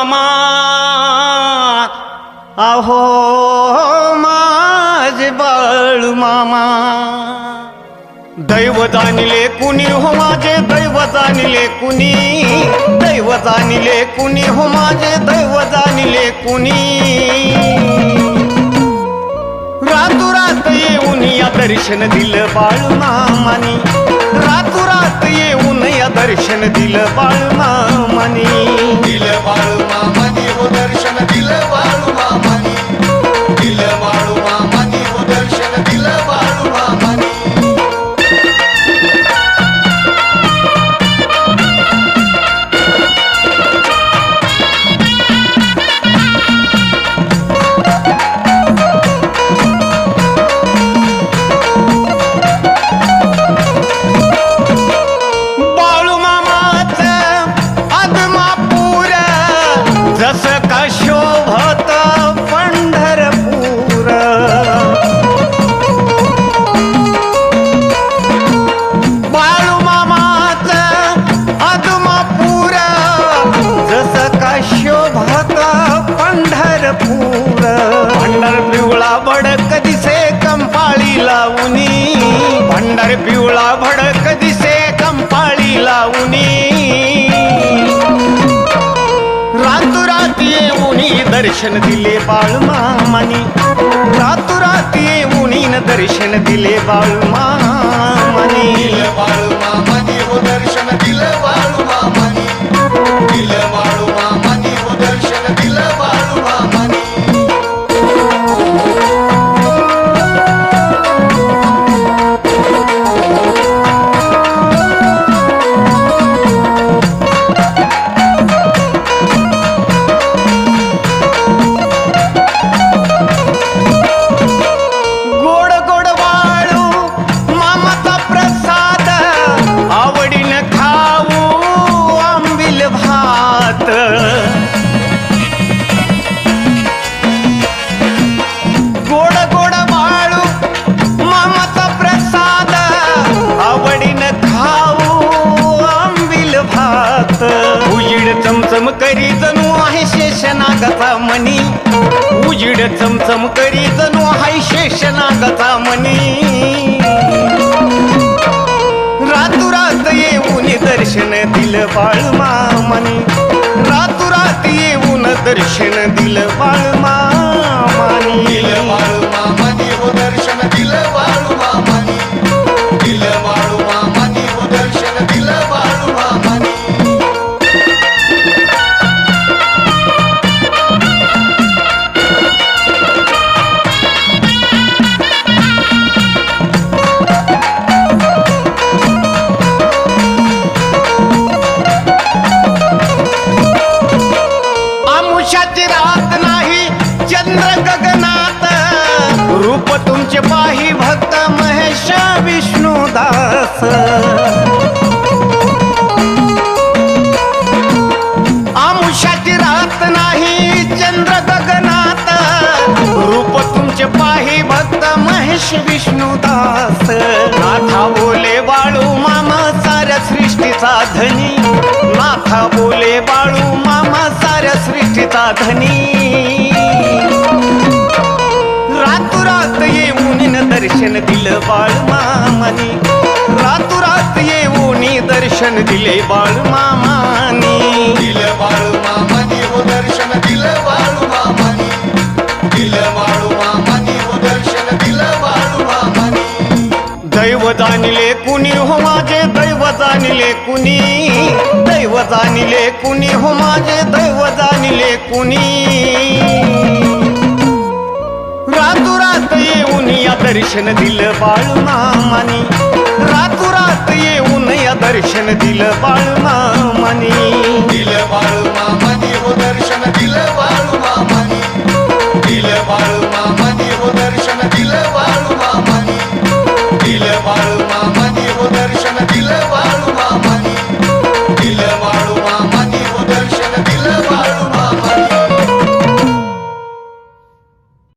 मामा अहो माझे बाळू मामा दैव जाणिले कुणी हो माझे दैव जाणिले कुणी दैव जाणिले कुणी हो माझे दैव जाणिले कुणी रातोरात येऊन या दर्शन दिलं बाळू मामानी रातोरात येऊन या दर्शन दिलं बाळू मामानी दिलं बाळू मामानी हो दर्शन दिलं बाळू मामानी दिलं बाळू मामानी हो दर्शन दिलं बाळू मामानी जसं का शोभत पंढरपूर बाळू मामाच आदमापूर जसं का शोभत पंढरपूर पंढर पिवळा भडक दिसे कंपाळी लावणी पंढर पिवळा भडक दिसे कंपाळी लावणी रातोरात येऊन दर्शन दिले बाळू मामानी रातोरात येऊन दर्शन दिले बाळू मामानी दिलं बाळू मामानी हो दर्शन दिलं बाळू मामानी दिलं बाळू मामानी हो दर्शन दिलं बाळू मामानी गोड गोड बाळू मामाचा प्रसाद आवडीन खाऊ आंबील भात उजीड चमचम करी जणू आहे शेषनागाचा मणी उजीड चमचम करी जणू आहे शेषनागाचा मणी रातोरात येऊन दर्शन दिलं बाळू मामानी रातोरात येऊन दर्शन दिलं बाळू मामानी दिलं बाळू मामानी हो दर्शन दिलं बाळू मामानी दिलं बाळू मामानी हो दर्शन दिलं बाळू मामानी आमुषाची रात नाही चंद्र गगनात रूप तुमचे पाही भक्त महेश विष्णुदास आमुषाची रात नाही चंद्र गगनात रूप तुमचे पाही भक्त महेश विष्णुदास नाथा बोले बाळू मामा साऱ्या सृष्टीचा धनी नाथा बोले बाळू मामा साऱ्या सृष्टीचा धनी रातोरात येऊन दर्शन दिलं बाळू मामानी रातोरात येऊन दर्शन दिले बाळू मामानी दिलं बाळू मामानी हो दर्शन दिलं बाळू मामानी दिलं बाळू मामानी हो दर्शन दिलं बाळू मामानी दैव जाणिले कुणी हो माझे दैव जाणिले कुणी दैव जाणिले कुणी हो माझे दैव जाणिले कुणी रातोरात येऊन या दर्शन दिलं बाळू मामानी रातोरात येऊन या दर्शन दिलं बाळू मामानी दिलं बाळू मामानी हो दर्शन